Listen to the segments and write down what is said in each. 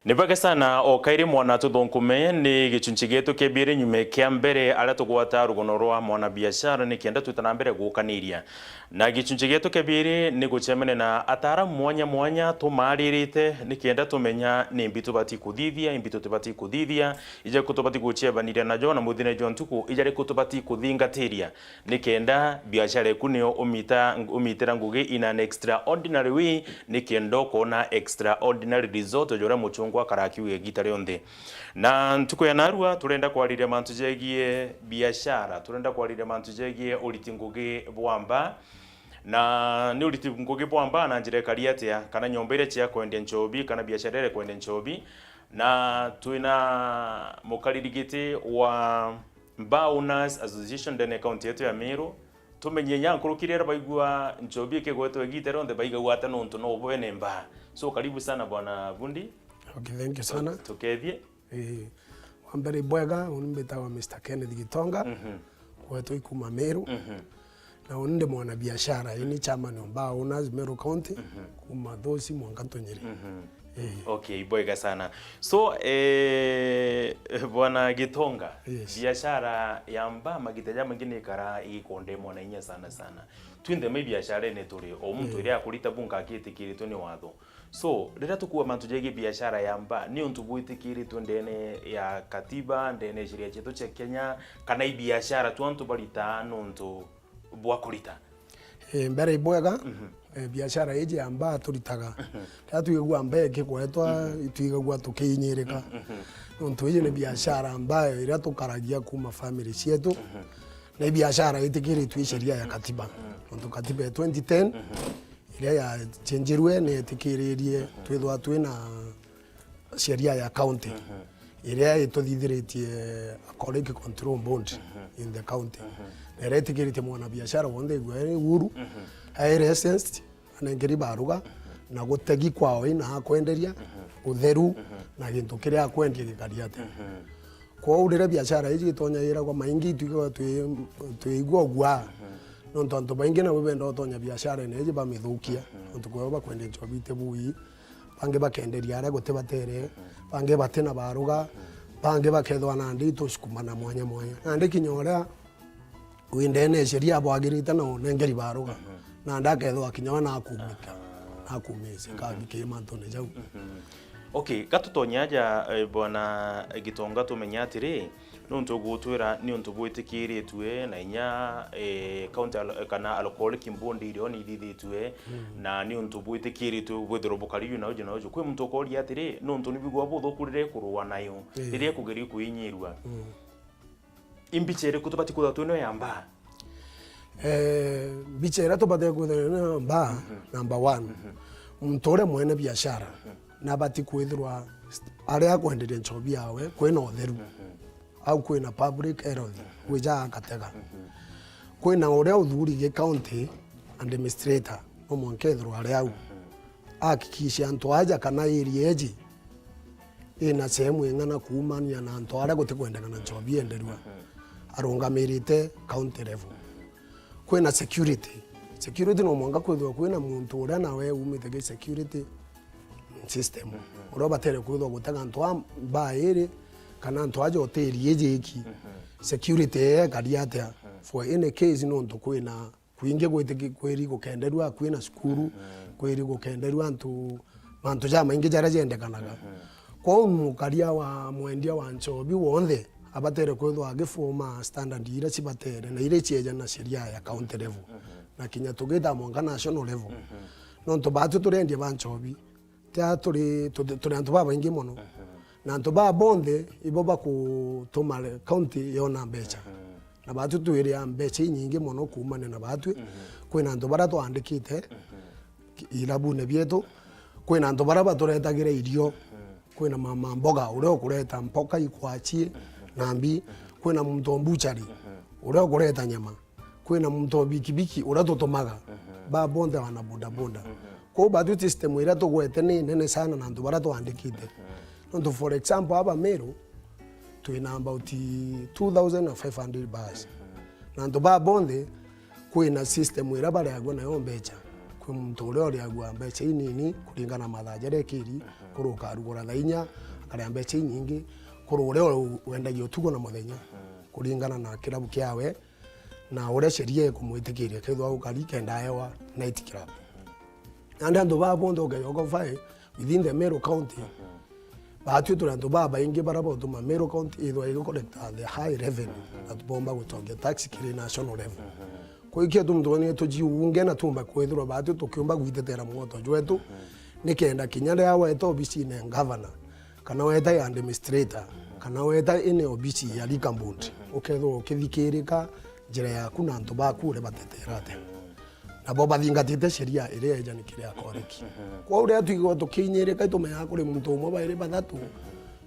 Nibage sana o kairi mwana tuthunkume ni gichunchi gitu kebire nyume kia mbere aria tugwata rugono rwa mwana biashara ni kienda tutana mbere gukaniria na gichunchi gitu kebire ni gucemene na atara mwanya tumaririte ni kienda tumenya ni mbitu bati kuthithia imbitu tubati kuthithia ije kutubati guchebaniria na jona muthine jontuku ije kutubati kuthingatiria ni kienda biashara eku ni umitira ngugi in an extraordinary way ni kienda kona extraordinary result jora muchungu karakiwe gitare onde na ntuko ya narua turenda kwariria mantu jegie biashara turenda kwariria mantu jegie ulitingugi bwamba na ni ulitingugi bwamba na njire kariatia kana nyombere chia kwende nchobi kana biashara ile kwende nchobi na tuina mukaririgite wa Mba Owners Association dene county yetu ya Meru tumenye yankurukirira baigwa nchobi kegweto gitare onde baiga wata nonto no bwene mba so karibu sana bwana Bundi. Okay, thank you sana. Tukethie. Wambere bwega unimbetawa Mr. Kenneth Gitonga. Kwetu ikuma Meru. Na uninde mwana biashara ini chama ni Mba Owners Meru County. Kuma dosi mwanganto Nyeri. Okay, bwega sana. So bwana Gitonga, biashara ya Mba magitaja mengine kara ikonde mwana inya sana. Twinde mai biashara ene turi o muntu iri akurita bunga akitikiri to ni watho. So, rira tukuwa mantu jege biashara ya Mba ni untu buitikiri tu ndene ya katiba ndene sheria chetu cha Kenya kana biashara tu antu barita nontu bwakurita. Mbere bwega biashara eje ya Mba turitaga. Tatu yegwa Mba ekekwetwa itwigagwa tukinyereka. Nontu eje ne biashara ambayo ira tukaragia kuma family yetu. Na biashara itikiri tu sheria ya katiba. Nontu katiba ya 2010 ile ya chenjerwe ne tikiririe twithwa twina sheria ya county ile itothitheretie economic control board in the county ile tikirite mwana biashara wonde gwe uru ai licensed anengeri baruga na gutegi kwao ina kwenderia utheru na gintu kiria kwendia gikariate kwa urire biashara iji tonya ira kwa maingi tuiga tuigwa gwa nonto anto baingi na webenda otonya biashara neje bamithukia nonto kwa bakwende nchobite bui bange bakenderia ara gote batere bange batena baruga bange bakethwa na ndito sikumana mwanya ande kinyora windene sheria bwagirita no nengeri baruga na ndakethwa kinyona akumisa kagikema ntone jau. Okay, gatutonyaja bwana Gitonga tumenya atiri nonto gutwira ni onto bwitikiri etwe na inya county kana alcoholic mbondi irio ni thithitwe na ni onto bwitikiri tu bwethero bukari na ujo kwe muntu kori atiri nonto ni bigwa butho kurire kurwa nayo irie kugeri kuinyirwa imbichere kutubati kutatu no ya Mba bichera tubate kutatu Mba number 1 mtore mwene biashara na bati kwithirwa aria kwenderia nchobi yawe kwina utheru au kwina public health wija katega kwina uria uthuri ge county administrator no mwankethirwa aria au akikisha antu aja kana area eji ina sehemu ingana kuumania na antu aria gutikwendeka na nchobi enderwa arungamirite county level kwina security no mwanga kwithwa kwina muntu uria nawe umite ge security system uroba tere kudo gutanga ntwa baere kana ntwa joteri ejeki security kariate for in a case no ndo kwina kuinge gwete kweri gukenderwa kwina skuru kweri gukenderwa antu mantu jama inge jara jende kanaga kwa mukaria wa mwendia wa nchobi wonde abatere kudo agifoma standard ira cibatere na ire cieja na sheria ya county level na kinya tugeta mwanga national level no ndo batu turendia banchobi turi antu baba ingi mono na antu baba bonde iboba ku tomale county yona mbecha na batu tuiria mbecha nyingi mono kumane na batu kwina antu bara to andikite irabu ne bieto kwina antu bara baturetagire irio kwina mama mboga ure kureta mpoka ikwachie nambi kwina muntu mbuchari ure kureta nyama kwina muntu bikibiki ure totomaga ba bonde wana boda ko badu system ira to gwete nene sana na ndubara to andikite ndo for example aba Meru to ina about 2500 bars na ndo ba bonde ko ina system ira bara yagona yo mbecha kwi muntu uria uriagua mbeca inini kuringana mathaja rekiri kuruka arugura thainya akaria mbeca nyingi kuru uria wendagia utugo na muthenya kuringana na kirabu kiawe na uria sheria ikumwitikiria kethwa ukari kenda hewa night club and andu babondo gayogo fai within the Meru County batu turandu baba ingi barabo tuma Meru County ithwa iko collect the high revenue at bomba gutongia tax kiri national level kuikia tumdoni tujiunge na tumba kwethura batu tukiomba gwitetera mwoto jwetu nikenda kinyare yawe eto obisi ne governor kana weta ya administrator kana weta ine obisi ya likambundi ukethwo ukithikirika njira yaku na antu baku ure bateterate na bo bathingatite sheria iria ejanikire akoreki kwa uria tuigo tukinyirika itumeya kuri muntu umwe baire bathatu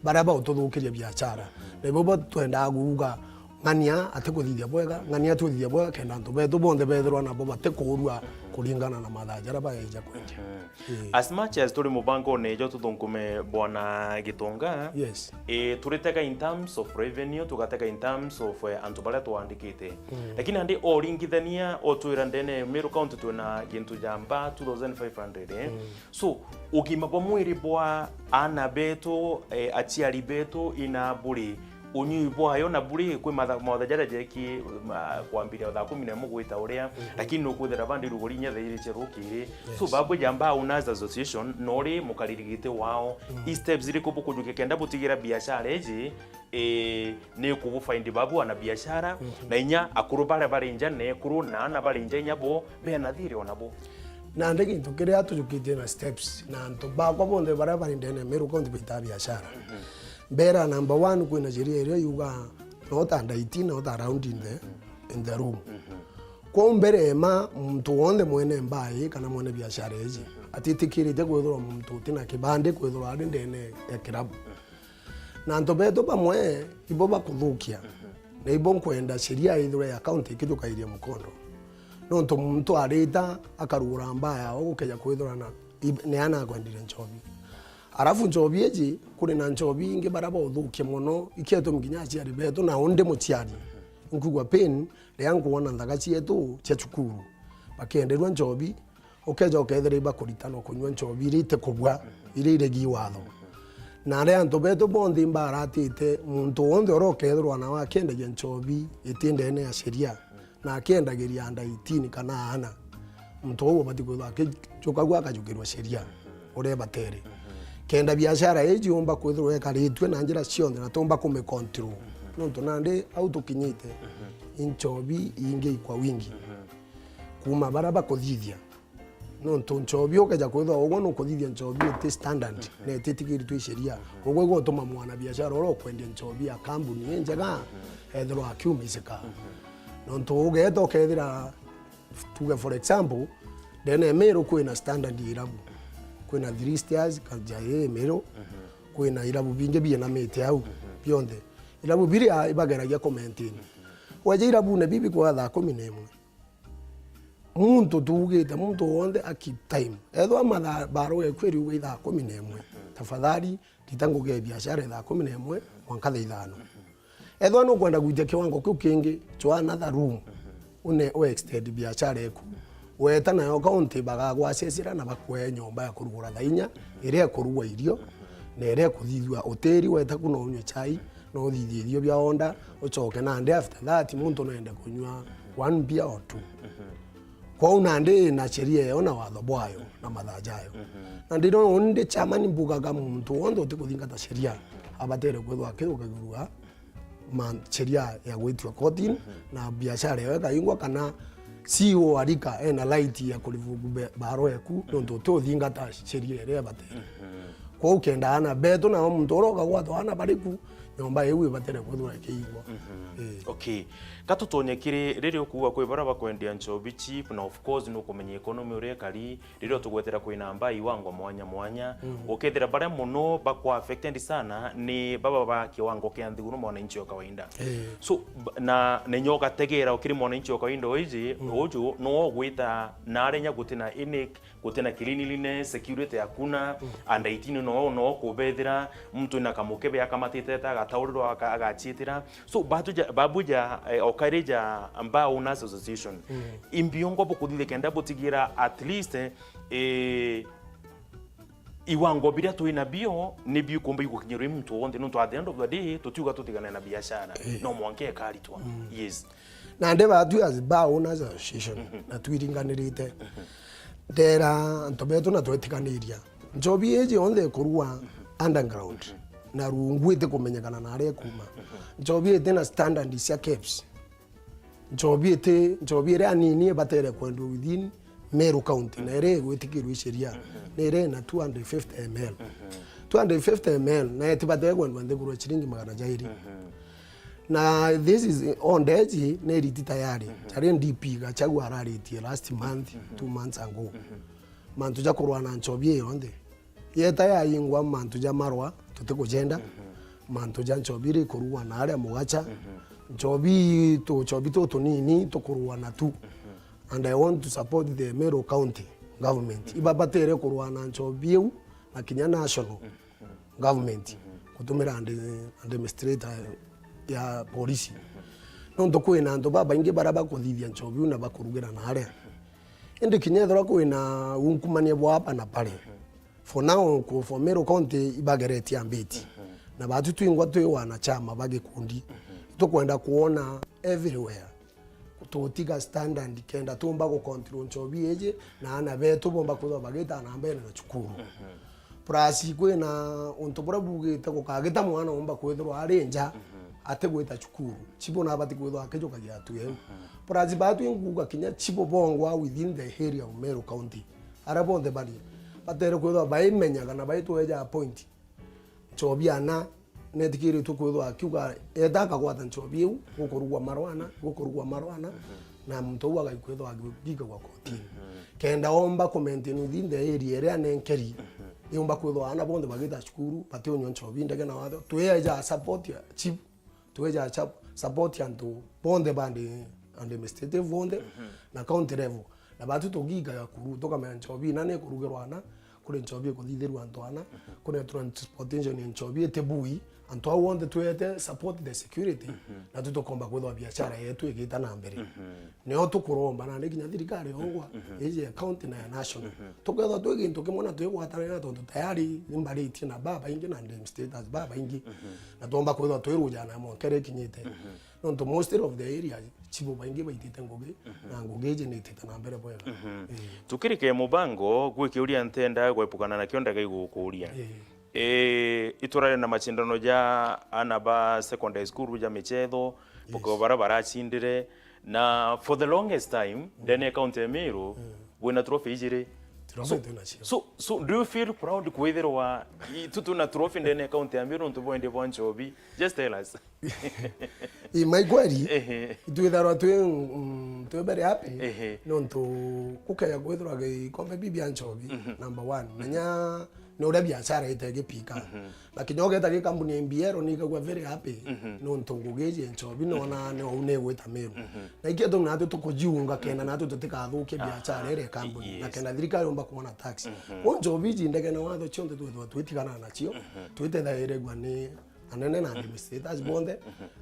baraba ututhukiria biashara na bo twenda guga ngania atikuthithia bwega ngania tuthithia bwega kenda antu betu bonthe bethirwa na bo batekurua kuringana na mathaja ra baeja kwendia as much as turi mubango nejo tuthunkume bwana Gitonga yes turiteka in terms of revenue tugateka in terms of antu baria twandikite lakini andi oringithania otwira ndene Meru County twina gintu jamba 2500 so ugima bwa mwiri bwa ana betu achiari betu ina buri unyi bwayo na buri kwi mathaja jeki kwambiria thaa 11 gwita uria lakini nukuthera bandi rugorinya thairi cherukiri so babu jamba unaza association nori mukaririgite wao steps ziri kubukujuke kenda butigira biashara eji ni kubu find babu ana biashara na inya akuru bare njane kuru na ana bare njenya bo be na thiri onabo na ndege ntukiria tujukite na steps na nto ba kwa bonde bare ndene Meru County bita biashara Bera number 1 kwina sheria ile yuga not under 18 not around in the room. Kwa mbere ema mtu wonde mwene mbai kana mwene biashara eji atitikirite kwithura mtu tina kibande kwithura ari ndene ya kirabu. Na ntobeto bamwe iboba kuthukia. Na ibon kwenda sheria ithura ya county kidukairie mukondo. No nto mtu arita akarugura mbaya ogukeja kwithura na ne ana kwendire nchobi. Arafu nchobi eji kuri na nchobi inge baraba uthukie muno ikieto mginya aciari betu na onde muciari nkugwa pen leangu wona ndagaci yetu cia cukuru bakenderwa nchobi ukeja ukethera iba kuritana kunywa nchobi rite kubwa irire gi watho na ria antu betu bondi mbaratite muntu wonde orokethirwa na wakenda je nchobi itinde ene ya sheria na akendagiria anda 18 kana ana muntu wo batikuwa akijukagwa akajukirwa sheria ure batere kenda biashara eji umba kwithirwa ekaritwe na njira cionthe na tumba kume control no tonande au tukinyite inchobi inge kwa wingi kuma baraba kuthithia no nchobi ukeja kwithirwa ugo no kuthithia nchobi ite standard na ititikiri sheria ugo gutuma mwana biashara oro kwendia nchobi ya kambuni njega ethirwa akiumisika no ntugeto ukethira tuge for example dene Meru kwina standard irabu kwina 3 stairs kajaye Meru kwina irabu binge biena mete au bionde irabu biri ibageragia commenting waje irabu ne bibi kwa thaa 11 muntu tugite muntu wonde keep time etho amatha baro ekwiri uwe thaa 11 tafadhali titanguge biashara thaa 11 mwanka thaa 5 etho no kwenda gwite kiwango kiu kingi chwa another room une o extend biashara eku weta nayo county bagagwacecira na bakwe nyomba ya kurugura thainya iria kurugwa irio na iria kuthithwa hoteli weta kuno unywe chai no thithie irio bia onda uchoke na ande after that muntu noenda kunywa 1 beer or 2 kwa unande na sheria yona watho bwayo na mathajayo na ndiro onde chamani mbugaga muntu wondo utikuthinga sheria abatere kwethwa kirugagurua man sheria ya gwitwa kotini na biashara yaweka ingwa kana CEO arika ena light ya kulivugu baro yaku ndo tuthinga ta sheria ere batere kwa ukenda ana beto na muntu oroga gwatho ana bariku nyomba yewe batere kwithura kiigwa okay katutonyekire riri okuwa kwe baraba kwendia nchobi cheap na of course no kumenya economy ure kali riri tugwetera kwina mbai wango mwanya ukethira bare muno bakwa affected sana ni baba ba kiwango kia nthiguno mwananchi wa kawaida so na nenyoka tegera ukiri mwananchi wa kawaida oiji oju no gwita na arenya gutina inic gutina cleanliness security hakuna and 18 no kubethira mtu na kamukebe akamatite ta atauriro agachitira so babuja okareja amba owners association imbiongo bokuthithe kenda botigira at least iwango biria tuina bio ni bio kumba igukinyira muntu wonde no at the end of the day tutiuga tutigana na biashara no mwanke karitwa yes na ndeba atu as bar owners association na twiringanirite ndera ntobeto na twetiganiria njobi eje onde kurua underground na rungwite kumenyekana na are kuma njobi ete na standard cia caps njobi ere anini batere kwendo within Meru County na ere gwitikirwe sheria na ere na 250 ml 250 ml na etibate kwendo ndegurwa chiringi 200 na this is on daji na riti tayari chari DP ga chagwa rariti last month 2 months ago mantu ja kurwa na nchobi yonde yeta ya yingwa mantu ja marwa tutikugenda mantu ja nchobi ri kurwa na aria mugacha nchobi to nini to kurwa na tu and I want to support the Meru County government ibabatere kurwa na nchobi yu na Kenya national government kutumira administrator ya polisi no ndokwina ndo baba inge baraba kuthithia nchobi na bakurugira na aria indi kinyethora kwina unkumanie bwa hapa na pale for now ko for Meru County ibagereti ambiti na batu twingwa twi wana chama bagikundi tukwenda kuona everywhere kutotiga standard kenda tumba ku control nchobi eje na ana betu bomba kuzo bageta na mbele na chukuru prasi kwina untobora bugeta ko kageta mwana omba kwethirwa arenja ate gwita chukuru chibo na bati kwethwa akejo kagia tuye prasi batu inguga kinya chibo bongwa within the area of Meru County arabonde bali batere kwethwa baimenyaga na baitweja point chobi ana netikiri tukwethwa akiuga edaka gwata nchobi u gukurugwa marwana na mtu waga kwethwa agiga kwa kotini kenda omba comment within the area area nenkeri yomba kwethwa ana bonde bagita chukuru pati onyo nchobi ndege na watho tuyeja support ya chip tuweja support yanto bonde bande administrative bonde na county level na batu togiga ya kuru toka me nchobi nane kurugerwana kule nchobi kuthithirwa antwana kule transportation nchobi etebui anto I want to support the security na tutokomba kwethwa biashara yetu igita na mbere neo tukuromba na ndikinya thirikari ogwa eje county na national tukwethwa twiginto kimona twigwatanira tondu tayari imbariti na baba ingi na ndem status baba ingi na tomba kwethwa twiruja na monkere kinyite no to most of the area chibo baingi baitite ngugi na ngugi je nitite na mbere bwega tukirike mubango gwikiuria ntenda gwepukana na kionda gaigukuria iturare na machindano ja anaba secondary school ja michetho poko barabara chindire na for the longest time dene county ya Meru wina trophy ijire so do you feel proud kwithirwa tutuna trophy dene county ya Meru ntuboende bonchobi just tell us my query itwithara twe very happy no ntu kukaya kwithirwa kombe bibia nchobi number 1 menya no ura biashara itagipika lakini ogeta ge kampuni mbiero nikagwa very happy no ntungugeje nchobi nona ne une gwita Meru na ikiato na atu tukujiunga kena na atu tutikathuke biashara ere kampuni na kena thirikari omba kuona tax nchobi jindege na watho chonde twitigana na chio twitethagire gwa ni anene na administrators bonde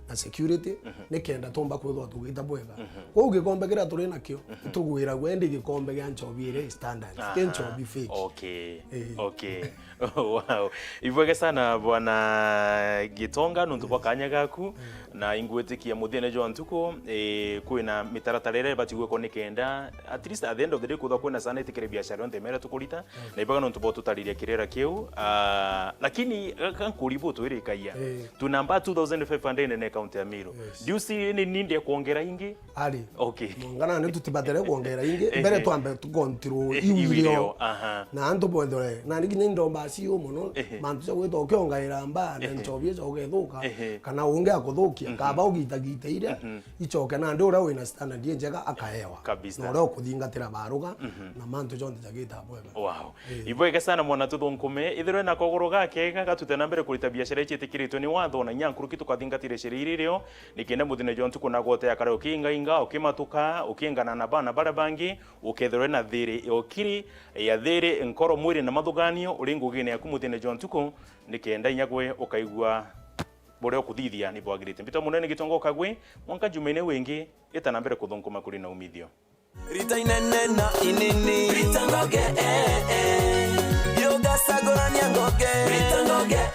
na security ne kenda tomba kwethwa tugita bwega ko gikombe kira turi nakio tugwira gwendi gikombe gya nchobi ire standard nchobi fake okay wow ibwege sana bwana Gitonga nuntu kwa kanya gaku na ingwetikia muthene jo ntuko kwina mitaratarere batigwe ko nikenda at least at the end of the day kutha kwina sana itikire biashara onde mera tukurita na ibaga nuntu bo tutariria kirera kiu lakini kankuribo twire kaya tunamba 2500 ne account ya Meru do you see any need kuongera ingi ali okay ngana ne tutibatere kuongera ingi mbere twambe tukontrol iwilio na anto bondore na nginya ndomba cio muno mantu cyo gwito kiongaira mba na nchobie cyo gethuka kana unge akuthukia kaba ugitagite ire ichoke na ndura wina standard njega akahewa kabisa no kuthingatira baruga na mantu cyo ndagita bwega wow ibwege sana mwana tuthunkume ithirwe na kogoro gake gatute na mbere kurita biashara ichitikirito ni watho na nyankuru kitu kathingatire shiririo nikenda muthine jo ntuko na gote ya kare ukinga ukimatuka ukingana na bana barabangi ukethirwe na thiri okiri ya thiri nkoro mwiri na mathuganio uringugine ya kumuthine jo ntuko nikenda inyagwe ukaigwa bore okuthithia ni bwagirite mbito munene gitongo kagwi mwanka jumaine wingi itana mbere kuthunguma kuri na umithio rita inene na inini rita ngoge yoga sagorania ngoge rita ngoge